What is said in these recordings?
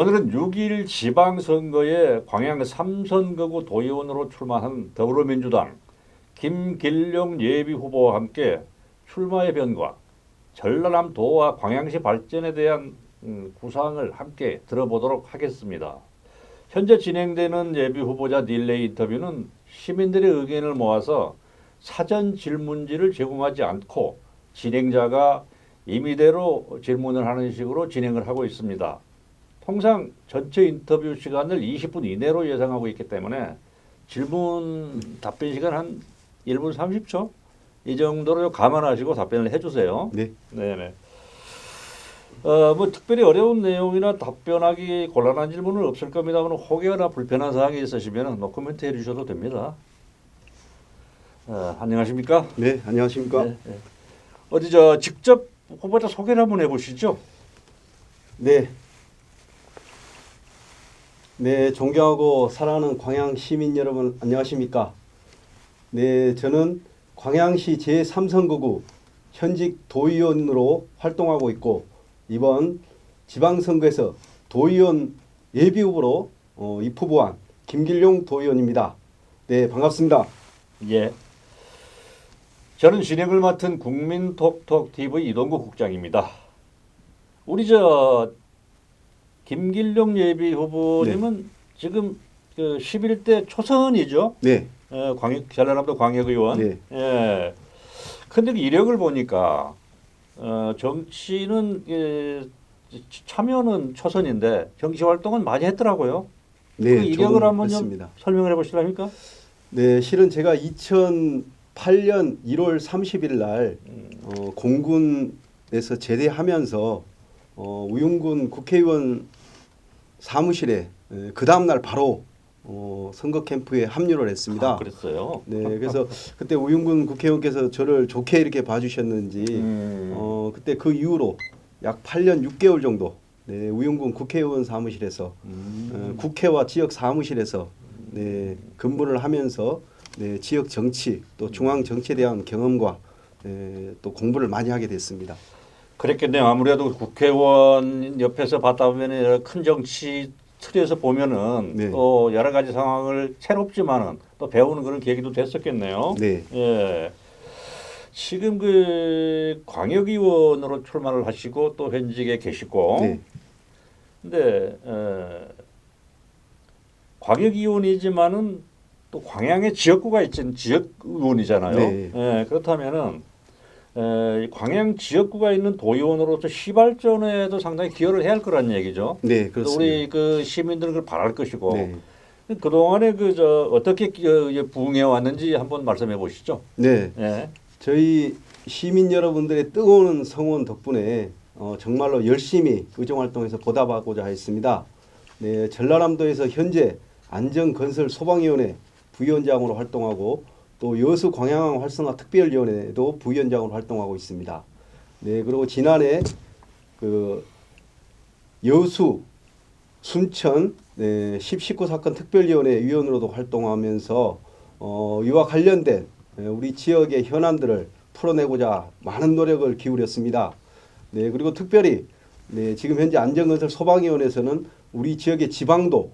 오늘은 6.1 지방선거에 광양 3선거구 도의원으로 출마한 더불어민주당 김길용 예비후보와 함께 출마의 변과, 전라남 도와 광양시 발전에 대한 구상을 함께 들어보도록 하겠습니다. 현재 진행되는 예비후보자 릴레이 인터뷰는 시민들의 의견을 모아서 사전 질문지를 제공하지 않고 진행자가 임의대로 질문을 하는 식으로 진행을 하고 있습니다. 통상 전체 인터뷰 시간을 20분 이내로 예상하고 있기 때문에 질문 답변 시간 한 1분 30초 이 정도로 감안하시고 답변을 해주세요. 네. 네네. 뭐 특별히 어려운 내용이나 답변하기 곤란한 질문은 없을 겁니다. 혹여나 불편한 사항이 있으시면 노코멘트 해주셔도 됩니다. 안녕하십니까? 네, 안녕하십니까? 네, 네. 어디 직접 후보자 소개를 한번 해보시죠. 네. 네, 존경하고 사랑하는 광양 시민 여러분 안녕하십니까? 네, 저는 광양시 제3선거구 현직 도의원으로 활동하고 있고 이번 지방선거에서 도의원 예비후보로 입후보한 김길용 도의원입니다. 네, 반갑습니다. 예. 저는 진행을 맡은 국민톡톡TV 이동국 국장입니다. 우리 김길용 예비 후보님은 지금 그 11대 초선이죠. 네. 전라남도 광역의원. 네. 예. 근데 그 이력을 보니까 정치는 참여는 초선인데 정치 활동은 많이 했더라고요. 네, 그 이력을 한번 좀 했습니다. 설명을 해보실랍니까? 네, 실은 제가 2008년 1월 30일 날 공군에서 제대하면서 우윤군 국회의원 사무실에 그 다음 날 바로 선거 캠프에 합류를 했습니다. 그랬어요. 네, 그래서 그때 우윤군 국회의원께서 저를 좋게 이렇게 봐주셨는지 그때 그 이후로 약 8년 6개월 정도 네, 우윤군 국회의원 사무실에서 국회와 지역 사무실에서 네, 근무를 하면서 네, 지역 정치 또 중앙 정치에 대한 경험과 또 공부를 많이 하게 됐습니다. 그랬겠네요. 아무래도 국회의원 옆에서 받다 보면 큰 정치 틀에서 보면은 네. 또 여러 가지 상황을 새롭지만은 또 배우는 그런 계기도 됐었겠네요. 네. 예. 지금 그 광역의원으로 출마를 하시고 또 현직에 계시고. 네. 근데 광역의원이지만은 또 광양에 지역구가 있는 지역의원이잖아요. 네. 예. 그렇다면은 광양 지역구가 있는 도의원으로서 시발전에도 상당히 기여를 해야 할 거란 얘기죠. 네, 그렇습니다. 우리 그 시민들은 그걸 바랄 것이고 네. 그 동안에 어떻게 부응해 왔는지 한번 말씀해 보시죠. 네. 예. 저희 시민 여러분들의 뜨거운 성원 덕분에 정말로 열심히 의정활동에서 보답하고자 했습니다. 네, 전라남도에서 현재 안전건설소방위원회 부위원장으로 활동하고 또 여수 광양 활성화 특별위원회도 부위원장으로 활동하고 있습니다. 네, 그리고 지난해 그 여수, 순천 19 사건 특별위원회 위원으로도 활동하면서 이와 관련된 우리 지역의 현안들을 풀어내고자 많은 노력을 기울였습니다. 네, 그리고 특별히 지금 현재 안전건설 소방위원회에서는 우리 지역의 지방도,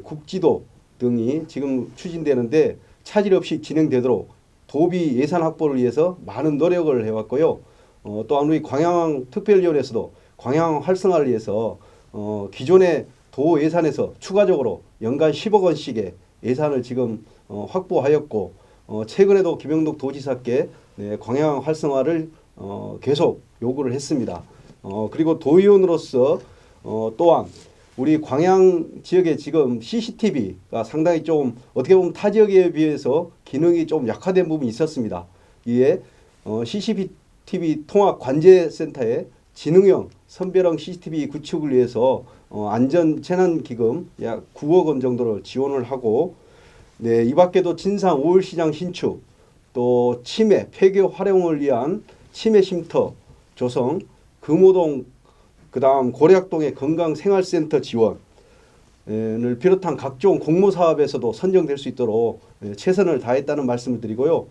국지도 등이 지금 추진되는데 차질 없이 진행되도록 도비 예산 확보를 위해서 많은 노력을 해왔고요. 또한 우리 광양 특별위원회에서도 광양 활성화를 위해서 기존의 도 예산에서 추가적으로 연간 10억 원씩의 예산을 지금 확보하였고 최근에도 김영덕 도지사께 광양 활성화를 계속 요구를 했습니다. 그리고 도의원으로서 또한 우리 광양 지역에 지금 CCTV가 상당히 좀 어떻게 보면 타 지역에 비해서 기능이 좀 약화된 부분이 있었습니다. 이에 CCTV 통합 관제센터에 지능형 선별형 CCTV 구축을 위해서 안전 재난 기금 약 9억 원 정도를 지원을 하고 네, 이 밖에도 진상 5월 시장 신축 또 치매 폐교 활용을 위한 치매 쉼터 조성 금호동 그다음 고략동의 건강생활센터 지원을 비롯한 각종 공모사업에서도 선정될 수 있도록 최선을 다했다는 말씀을 드리고요.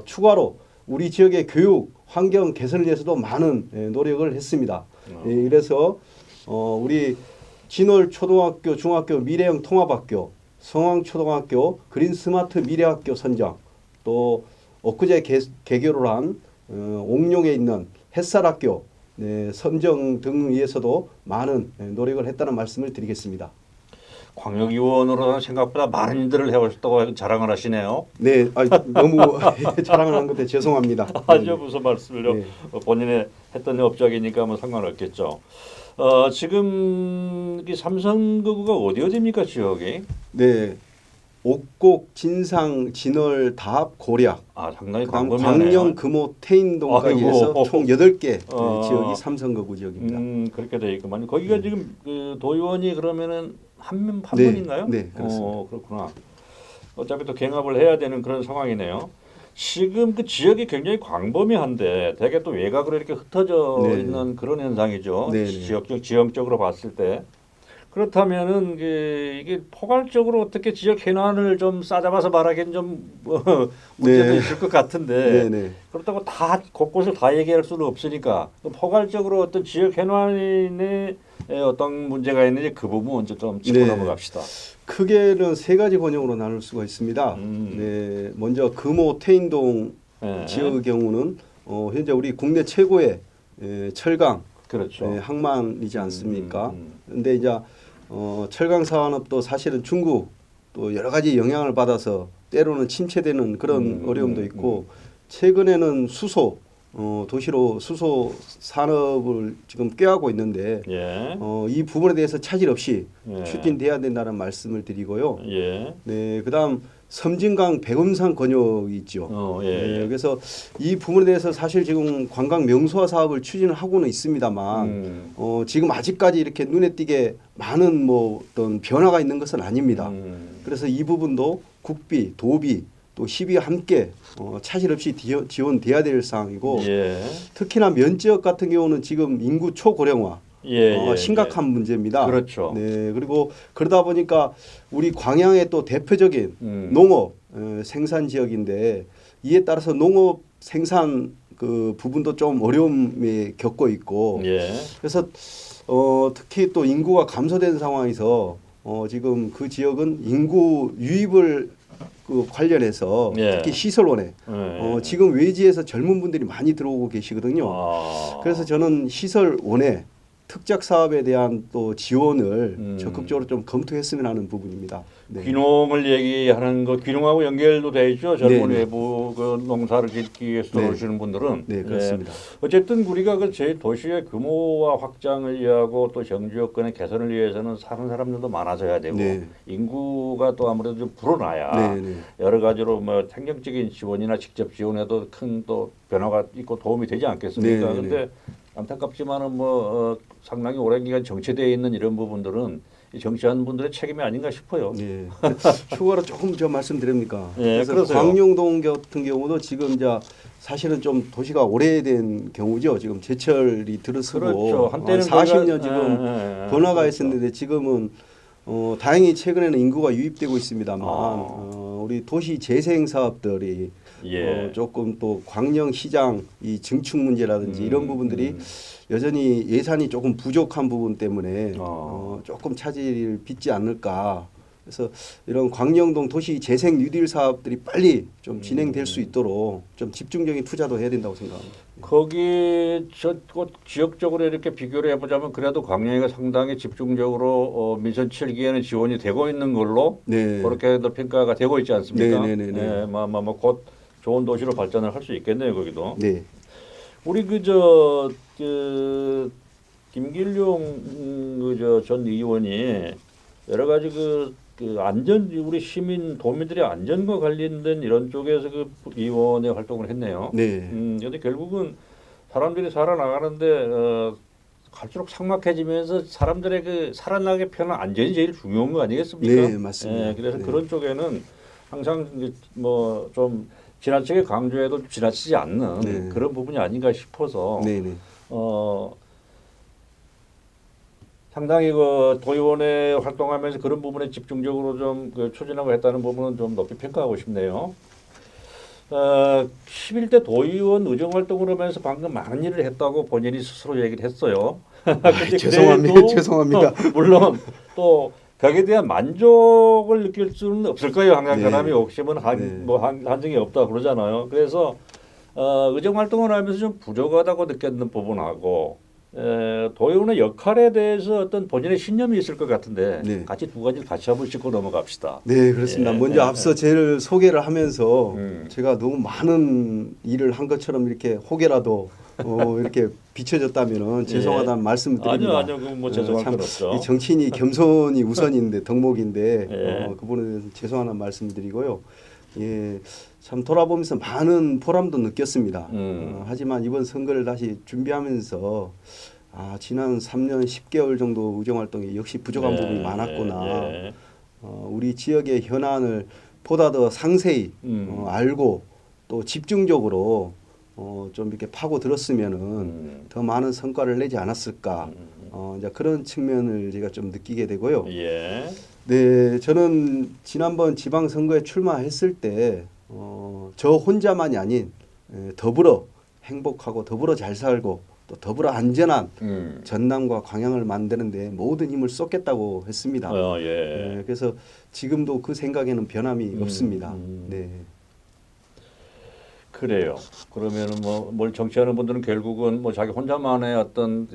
추가로 우리 지역의 교육 환경 개선을 위해서도 많은 노력을 했습니다. 그래서 우리 진월초등학교 중학교 미래형 통합학교, 성황초등학교 그린스마트 미래학교 선정, 또 엊그제 개교를 한 옥룡에 있는 햇살학교 네, 선정 등 위해서도 많은 노력을 했다는 말씀을 드리겠습니다. 광역의원으로는 생각보다 많은 일들을 해오셨다고 자랑을 하시네요. 네, 너무 자랑을 한 것에 죄송합니다. 아주 무슨 말씀을요. 네. 본인의 했던 업적이니까 뭐 상관없겠죠. 지금 이 삼성거구가 어디입니까 지역이? 네, 옥곡, 진상, 진월, 다합, 고략, 상당히 그다음 광범위하네요. 광명, 금호, 태인동까지 아이고. 해서 총 8개 어. 지역이 삼성거구 지역입니다. 그렇게 돼 있구만. 거기가 지금 그 도의원이 그러면은 한 네, 분인가요? 네, 그렇습니다. 그렇구나. 어차피 또 경합을 해야 되는 그런 상황이네요. 지금 그 지역이 굉장히 광범위한데 되게 또 외곽으로 이렇게 흩어져 네. 있는 그런 현상이죠. 네, 네. 지형적으로 봤을 때. 그렇다면은 이게 포괄적으로 어떻게 지역 현안을 좀 싸잡아서 말하기는 좀 문제도 네. 있을 것 같은데 네, 네. 그렇다고 다 곳곳을 다 얘기할 수는 없으니까 포괄적으로 어떤 지역 현안에 어떤 문제가 있는지 그 부분 먼저 좀 짚고 네. 넘어갑시다. 크게는 3가지 권역으로 나눌 수가 있습니다. 네, 먼저 금호, 태인동 네. 지역의 경우는 현재 우리 국내 최고의 철강 그렇죠. 항만이지 않습니까? 근데 이제 철강 산업도 사실은 중국 또 여러 가지 영향을 받아서 때로는 침체되는 그런 어려움도 있고 최근에는 수소 도시로 수소 산업을 지금 꾀하고 있는데 예. 이 부분에 대해서 차질 없이 예. 추진돼야 된다는 말씀을 드리고요. 예. 네, 그다음 섬진강 백운산 권역이 있죠. 예. 네, 그래서 이 부분에 대해서 사실 지금 관광 명소화 사업을 추진을 하고는 있습니다만 지금 아직까지 이렇게 눈에 띄게 많은 뭐 어떤 변화가 있는 것은 아닙니다. 그래서 이 부분도 국비, 도비 또 시비 함께 차질 없이 지원돼야 될 사항이고 예. 특히나 면지역 같은 경우는 지금 인구 초고령화 심각한 문제입니다. 그렇죠. 네, 그리고 그러다 보니까 우리 광양의 또 대표적인 농업 생산 지역인데 이에 따라서 농업 생산 그 부분도 좀 어려움에 겪고 있고 예. 그래서 특히 또 인구가 감소된 상황에서 지금 그 지역은 인구 유입을 그 관련해서 예. 특히 시설원에 지금 외지에서 젊은 분들이 많이 들어오고 계시거든요. 그래서 저는 시설원에 특작 사업에 대한 또 지원을 적극적으로 좀 검토했으면 하는 부분입니다. 네. 귀농을 얘기하는 거 귀농하고 연결도 돼 있죠. 젊은 네, 네. 외부 그 농사를 짓기 위해서 네. 들어오시는 분들은. 네, 그렇습니다. 어쨌든 우리가 그 제 도시의 규모와 확장을 위하고 또 정주 여건의 개선을 위해서는 사는 사람들도 많아져야 되고 네. 인구가 또 아무래도 좀 불어나야 네, 네. 여러 가지로 뭐 행정적인 지원이나 직접 지원에도 큰 또 변화가 있고 도움이 되지 않겠습니까? 네, 네, 그런데 안타깝지만은 뭐 상당히 오랜 기간 정체되어 있는 이런 부분들은 이 정치하는 분들의 책임이 아닌가 싶어요. 네. 추가로 조금 저 말씀드립니까? 예, 그래서 그러세요. 광룡동 같은 경우도 지금 이제 사실은 좀 도시가 오래된 경우죠. 지금 제철이 들어서고 그렇죠. 한때는 40년 지금 번화가 그렇죠. 있었는데 지금은 다행히 최근에는 인구가 유입되고 있습니다만 아. 우리 도시 재생 사업들이 예. 조금 또 광명 시장 이 증축 문제라든지 이런 부분들이 여전히 예산이 조금 부족한 부분 때문에 조금 차질을 빚지 않을까. 그래서 이런 광명동 도시 재생 뉴딜 사업들이 빨리 좀 진행될 수 있도록 좀 집중적인 투자도 해야 된다고 생각합니다. 거기 지역적으로 이렇게 비교를 해보자면 그래도 광양이가 상당히 집중적으로 민선 7기에는 지원이 되고 있는 걸로 네. 그렇게도 평가가 되고 있지 않습니까? 네, 네, 네, 네. 곧 좋은 도시로 발전을 할 수 있겠네요, 거기도. 네. 우리 김길용 전 의원이 여러 가지 그 안전 우리 시민 도민들의 안전과 관련된 이런 쪽에서 그 의원의 활동을 했네요. 네. 그런데 결국은 사람들이 살아나가는데 갈수록 삭막해지면서 사람들의 그 살아나게 편한 안전이 제일 중요한 거 아니겠습니까? 네, 맞습니다. 그래서 네. 그런 쪽에는 항상 뭐 좀 지나치게 강조해도 지나치지 않는 네. 그런 부분이 아닌가 싶어서 네, 네. 상당히 그 도의원에 활동하면서 그런 부분에 집중적으로 좀 그 추진하고 했다는 부분은 좀 높이 평가하고 싶네요. 11대 도의원 의정 활동을 하면서 방금 많은 일을 했다고 본인이 스스로 얘기를 했어요. 근데 죄송합니다. 그래도 죄송합니다. 물론 또 거기에 대한 만족을 느낄 수는 없을 거예요. 항상 네. 사람이 욕심은 네. 한정이 없다 그러잖아요. 그래서 의정 활동을 하면서 좀 부족하다고 느꼈는 부분하고 도의원의 역할에 대해서 어떤 본인의 신념이 있을 것 같은데 네. 같이 두 가지를 같이 한번 짚고 넘어갑시다. 네, 그렇습니다. 예, 먼저 예, 앞서 저를 소개를 하면서 음. 제가 너무 많은 일을 한 것처럼 이렇게 혹여라도 이렇게 비춰졌다면 죄송하다는 말씀을 드립니다. 아니요, 뭐 죄송할 참 건 없죠. 이 정치인이 겸손이 우선인데 덕목인데 예. 그 부분에 대해서 죄송하다는 말씀을 드리고요. 예, 참 돌아보면서 많은 보람도 느꼈습니다. 하지만 이번 선거를 다시 준비하면서 지난 3년 10개월 정도 의정 활동이 역시 부족한 네, 부분이 많았구나. 예, 우리 지역의 현안을 보다 더 상세히 알고 또 집중적으로 좀 이렇게 파고 들었으면은 더 많은 성과를 내지 않았을까. 이제 그런 측면을 제가 좀 느끼게 되고요. 예. 네, 저는 지난번 지방선거에 출마했을 때 저 혼자만이 아닌 더불어 행복하고 더불어 잘 살고 또 더불어 안전한 전남과 광양을 만드는데 모든 힘을 쏟겠다고 했습니다. 예. 그래서 지금도 그 생각에는 변함이 없습니다. 네. 그래요. 그러면은 뭘 정치하는 분들은 결국은 뭐 자기 혼자만의 어떤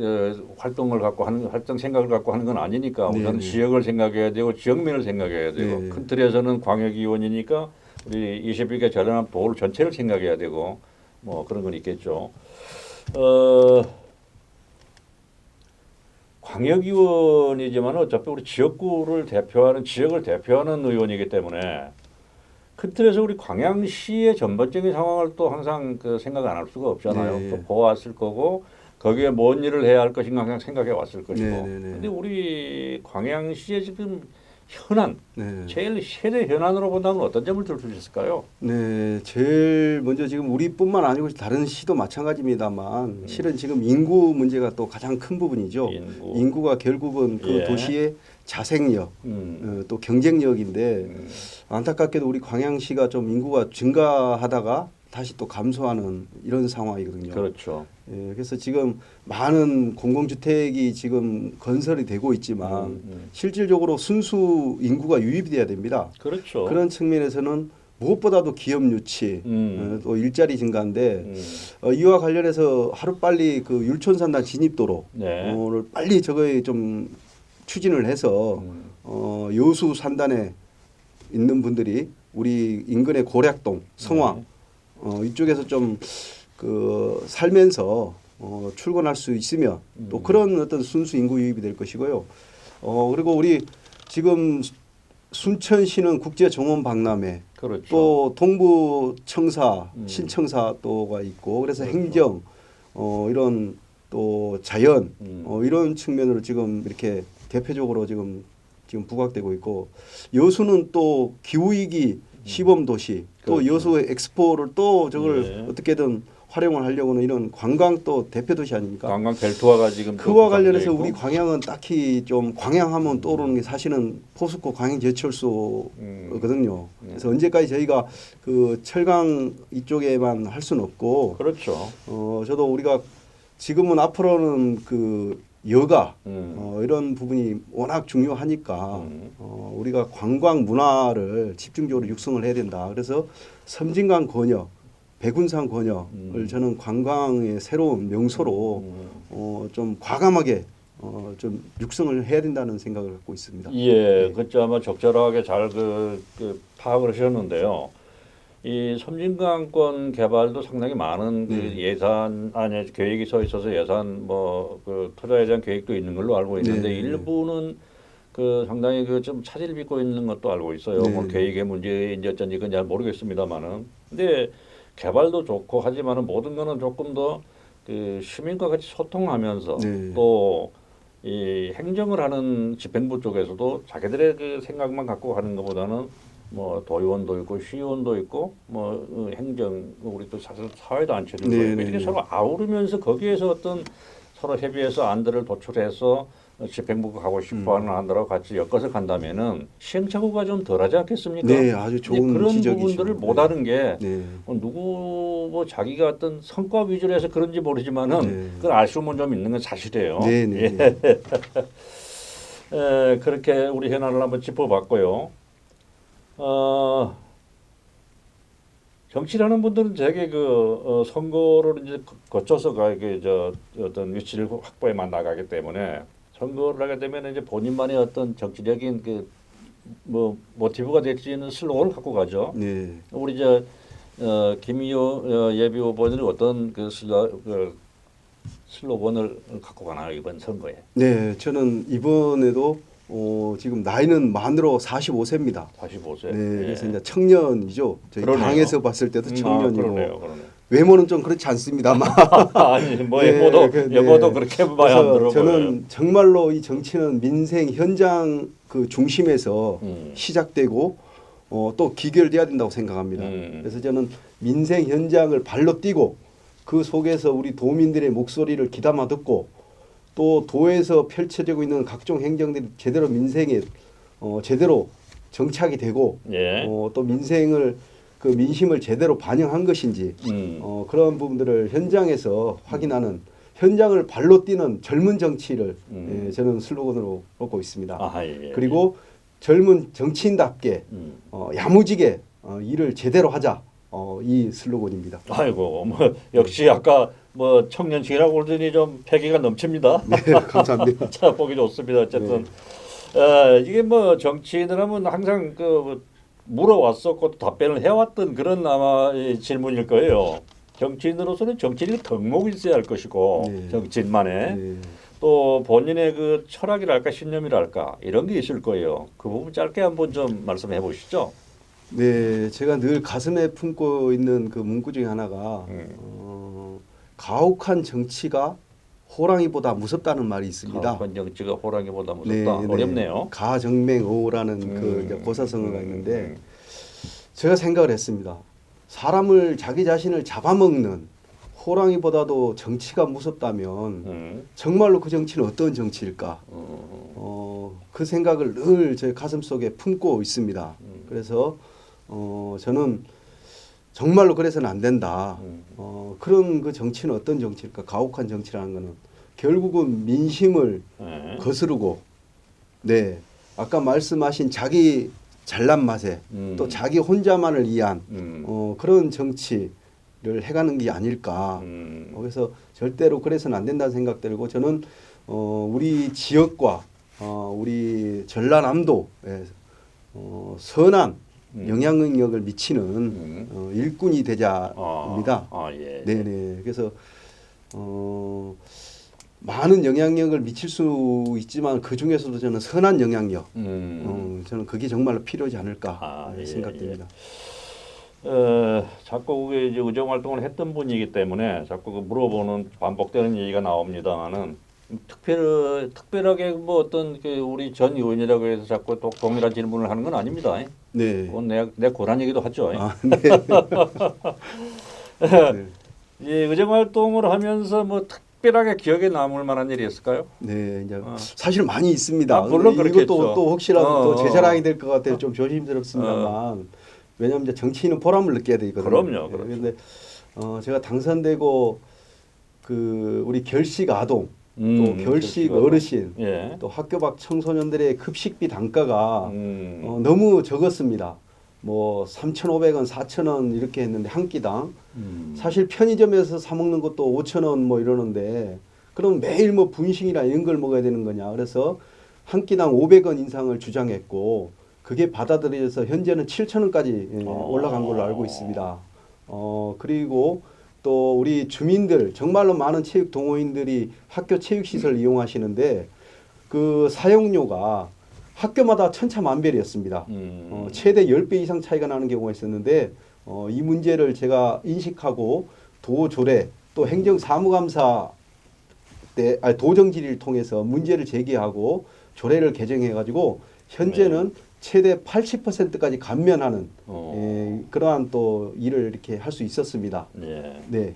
활동을 갖고 하는 활동 생각을 갖고 하는 건 아니니까 우선 네네. 지역을 생각해야 되고 지역민을 생각해야 되고 네. 큰 틀에서는 광역의원이니까 우리 21개 전남 도를 전체를 생각해야 되고 뭐 그런 건 있겠죠. 광역의원이지만 어차피 우리 지역구를 대표하는 지역을 대표하는 의원이기 때문에 큰 틀에서 우리 광양시의 전반적인 상황을 또 항상 그 생각 안 할 수가 없잖아요. 네. 또 보았을 거고 거기에 뭔 일을 해야 할 것인가 항상 생각해 왔을 것이고. 네, 네, 네. 근데 우리 광양시의 지금 현안, 네. 제일 최대 현안으로 본다면 어떤 점을 들 수 있을까요? 네, 제일 먼저 지금 우리뿐만 아니고 다른 시도 마찬가지입니다만 실은 지금 인구 문제가 또 가장 큰 부분이죠. 인구가 결국은 그 예. 도시의 자생력, 또 경쟁력인데 안타깝게도 우리 광양시가 좀 인구가 증가하다가 다시 또 감소하는 이런 상황이거든요. 그렇죠. 예, 그래서 지금 많은 공공주택이 지금 건설이 되고 있지만 실질적으로 순수 인구가 유입이 돼야 됩니다. 그렇죠. 그런 측면에서는 무엇보다도 기업 유치, 또 일자리 증가인데 이와 관련해서 하루빨리 그 율촌산단 진입도로를 네. 빨리 저거에 좀 추진을 해서 여수 산단에 있는 분들이 우리 인근의 고략동, 성황 이쪽에서 좀 그 살면서 출근할 수 있으면 또 그런 어떤 순수 인구 유입이 될 것이고요. 그리고 우리 지금 순천시는 국제 정원 박람회, 그렇죠. 또 동부 청사, 신청사 또가 있고 그래서 그렇죠. 행정 이런 또 자연 이런 측면으로 지금 이렇게 대표적으로 지금 부각되고 있고 여수는 또 기후위기 시범 도시 또 그렇죠. 여수의 엑스포를 또 저걸 네. 어떻게든 활용을 하려고는 이런 관광 또 대표 도시 아닙니까? 관광 벨트화가 지금 그와 관련해서 있고. 우리 광양은 딱히 좀 광양하면 떠오르는 게 사실은 포스코 광양 제철소거든요. 그래서 언제까지 저희가 그 철강 이쪽에만 할 수는 없고 그렇죠. 저도 우리가 지금은 앞으로는 그 여가 이런 부분이 워낙 중요하니까 우리가 관광 문화를 집중적으로 육성을 해야 된다. 그래서 섬진강 권역, 백운산 권역을 저는 관광의 새로운 명소로 좀 과감하게 좀 육성을 해야 된다는 생각을 갖고 있습니다. 예, 그렇죠. 아마 적절하게 잘 파악을 하셨는데요. 이 섬진강권 개발도 상당히 많은 그 예산 안에 계획이 서 있어서 예산 그 투자에 대한 계획도 있는 걸로 알고 있는데 네. 일부는 그 상당히 그 좀 차질 빚고 있는 것도 알고 있어요. 네. 뭐 계획의 문제인지 어쩐지 그건 잘 모르겠습니다만은. 근데 개발도 좋고 하지만은 모든 거는 조금 더 그 시민과 같이 소통하면서 네. 또 이 행정을 하는 집행부 쪽에서도 자기들의 그 생각만 갖고 하는 것보다는 뭐 도의원도 있고 시의원도 있고 뭐 행정 우리 또 사회단체들도 네, 있고 네, 이렇게 네. 서로 아우르면서 거기에서 어떤 서로 협의해서 안들을 도출해서 집행부가 가고 싶어하는 안들하고 같이 엮어서 간다면은 시행착오가 좀 덜하지 않겠습니까? 네, 아주 이제 좋은 그런 지적이죠. 부분들을 네. 못하는 게 네. 누구 뭐 자기가 어떤 성과 위주로 해서 그런지 모르지만은 네. 그걸 아쉬움은 좀 있는 건 사실이에요. 네, 네. 예. 그렇게 우리 현안을 한번 짚어봤고요. 정치라는 분들은 되게 선거를 이제 거쳐서 저 어떤 위치를 확보해만 나가기 때문에 선거를 하게 되면 이제 본인만의 어떤 정치적인 뭐 모티브가 될 수 있는 슬로건을 갖고 가죠. 네. 우리 김희호 예비 후보는 어떤 슬로건을 갖고 가나요 이번 선거에? 네, 저는 이번에도 지금 나이는 만으로 45세입니다. 45세. 네, 예. 그래서 이제 청년이죠. 저희 그러네요. 당에서 봤을 때도 청년이고 그러네요. 외모는 좀 그렇지 않습니다만. 아니 뭐 네, 여보도 그렇게 봐야 안 그래서 들어 보여요. 저는 정말로 이 정치는 민생 현장 그 중심에서 시작되고 또 기결돼야 된다고 생각합니다. 그래서 저는 민생 현장을 발로 뛰고 그 속에서 우리 도민들의 목소리를 귀담아 듣고 또 도에서 펼쳐지고 있는 각종 행정들이 제대로 민생에 제대로 정착이 되고 예. 또 민생을 그 민심을 제대로 반영한 것인지 그런 부분들을 현장에서 확인하는 현장을 발로 뛰는 젊은 정치를 저는 슬로건으로 놓고 있습니다. 아, 예. 그리고 젊은 정치인답게 야무지게 일을 제대로 하자. 이 슬로건입니다. 아이고 뭐 역시 아까 뭐 청년층이라고 그러더니 좀 패기가 넘칩니다. 네, 감사합니다. 자 보기 좋습니다. 어쨌든 이게 뭐 정치인을 하면 항상 물어왔었고 또 답변을 해왔던 그런 아마 질문일 거예요. 정치인으로서는 정치인의 덕목이 있어야 할 것이고 네. 정치인만의 네. 또 본인의 그 철학이랄까 신념이랄까 이런 게 있을 거예요. 그 부분 짧게 한번 좀 말씀해 보시죠. 네, 제가 늘 가슴에 품고 있는 그 문구 중에 하나가 가혹한 정치가 호랑이보다 무섭다는 말이 있습니다. 가혹한 정치가 호랑이보다 무섭다. 네, 네. 어렵네요. 가정맹어라는 그 이제 고사성어가 있는데 제가 생각을 했습니다. 사람을 자기 자신을 잡아먹는 호랑이보다도 정치가 무섭다면 정말로 그 정치는 어떤 정치일까? 그 생각을 늘 제 가슴 속에 품고 있습니다. 그래서 저는 정말로 그래서는 안 된다. 그런 그 정치는 어떤 정치일까? 가혹한 정치라는 거는 결국은 민심을 거스르고, 네, 아까 말씀하신 자기 잘난 맛에 또 자기 혼자만을 위한 그런 정치를 해가는 게 아닐까. 그래서 절대로 그래서는 안 된다는 생각 들고 저는 우리 지역과 우리 전라남도에 선한 영향력을 미치는 일꾼이 되자입니다. 예. 네네. 그래서 많은 영향력을 미칠 수 있지만 그 중에서도 저는 선한 영향력, 저는 그게 정말로 필요하지 않을까 생각됩니다. 자꾸 그게 이제 의정 활동을 했던 분이기 때문에 자꾸 그 물어보는 반복되는 얘기가 나옵니다만은 특별하게 뭐 어떤 그 우리 전 의원이라고 해서 자꾸 또 동일한 질문을 하는 건 아닙니다. 네. 그건 내 고란 얘기도 하죠. 네. 네. 이 의정 활동을 하면서 뭐 특별하게 기억에 남을 만한 일이 있을까요? 네, 이제 사실 많이 있습니다. 물론 그렇겠죠. 이것도 또 혹시라도 또 제 자랑이 될 것 같아서 좀 조심스럽습니다만 왜냐하면 이제 정치인은 보람을 느껴야 되거든요. 그럼요. 그런데 제가 당선되고 그 우리 결식 아동 또 결식 어르신 예. 또 학교 밖 청소년들의 급식비 단가가 너무 적었습니다. 뭐 3,500원, 4,000원 이렇게 했는데 한 끼당 사실 편의점에서 사 먹는 것도 5,000원 뭐 이러는데 그럼 매일 뭐 분식이나 이런 걸 먹어야 되는 거냐. 그래서 한 끼당 500원 인상을 주장했고 그게 받아들여져서 현재는 7,000원까지 올라간 걸로 알고 있습니다. 그리고 또 우리 주민들 정말로 많은 체육 동호인들이 학교 체육시설 이용하시는데 그 사용료가 학교마다 천차만별이었습니다. 최대 10배 이상 차이가 나는 경우가 있었는데 이 문제를 제가 인식하고 도조례 또 행정사무감사 때 도정질의를 통해서 문제를 제기하고 조례를 개정해가지고 현재는 최대 80%까지 감면하는 그러한 또 일을 이렇게 할 수 있었습니다. 예. 네.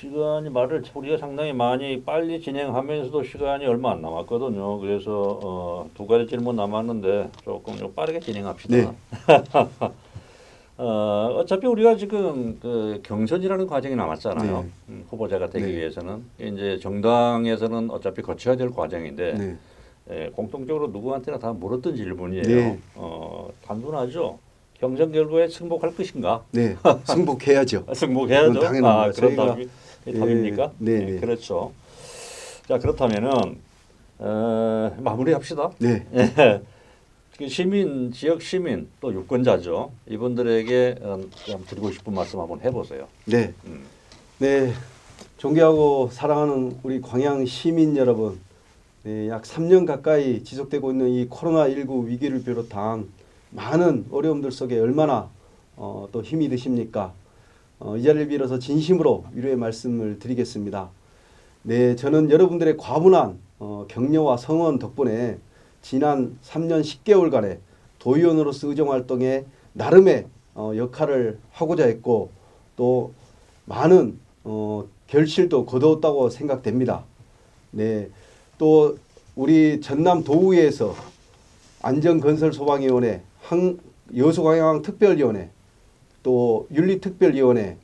시간이 말을 우리가 상당히 많이 빨리 진행하면서도 시간이 얼마 안 남았거든요. 그래서 두 가지 질문 남았는데 조금 좀 빠르게 진행합시다. 네. 어차피 우리가 지금 그 경선이라는 과정이 남았잖아요. 네. 후보자가 되기 네. 위해서는 이제 정당에서는 어차피 거쳐야 될 과정인데 네. 공통적으로 누구한테나 다 물었던 질문이에요. 네. 단순하죠. 경선 결과에 승복할 것인가? 네. 승복해야죠. 승복해야죠. 그건 당연합니다. 그런 저희가- 답입니까? 네, 네. 그렇죠. 자, 그렇다면은 마무리합시다. 네. 그 시민, 지역 시민 또 유권자죠. 이분들에게 좀 드리고 싶은 말씀 한번 해보세요. 네. 음. 네. 존경하고 사랑하는 우리 광양 시민 여러분, 네, 약 3년 가까이 지속되고 있는 이 코로나19 위기를 비롯한 많은 어려움들 속에 얼마나 또 힘이 드십니까? 이 자리를 빌어서 진심으로 위로의 말씀을 드리겠습니다. 네, 저는 여러분들의 과분한 격려와 성원 덕분에 지난 3년 10개월간의 도의원으로서 의정활동에 나름의 역할을 하고자 했고 또 많은 결실도 거두었다고 생각됩니다. 네, 또 우리 전남 도의회에서 안전건설소방위원회, 여수광양특별위원회, 또 윤리특별위원회,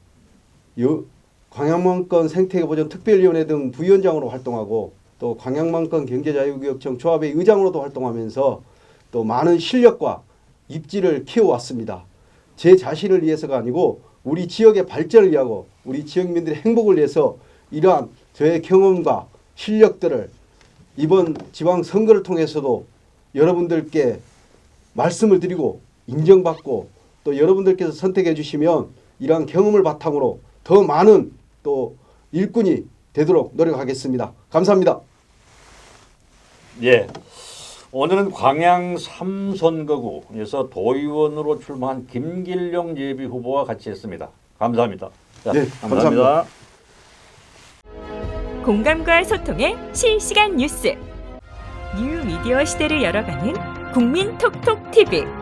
광양만권 생태계보전 특별위원회 등 부위원장으로 활동하고 또 광양만권 경제자유구역청 조합의 의장으로도 활동하면서 또 많은 실력과 입지를 키워왔습니다. 제 자신을 위해서가 아니고 우리 지역의 발전을 위하고 우리 지역민들의 행복을 위해서 이러한 저의 경험과 실력들을 이번 지방선거를 통해서도 여러분들께 말씀을 드리고 인정받고 또 여러분들께서 선택해 주시면 이러한 경험을 바탕으로 더 많은 또 일꾼이 되도록 노력하겠습니다. 감사합니다. 예. 오늘은 광양 3선거구에서 도의원으로 출마한 김길용 예비후보와 같이 했습니다. 감사합니다. 자, 네, 감사합니다. 공감과 소통의 실시간 뉴스. 뉴 미디어 시대를 열어가는 국민톡톡 TV.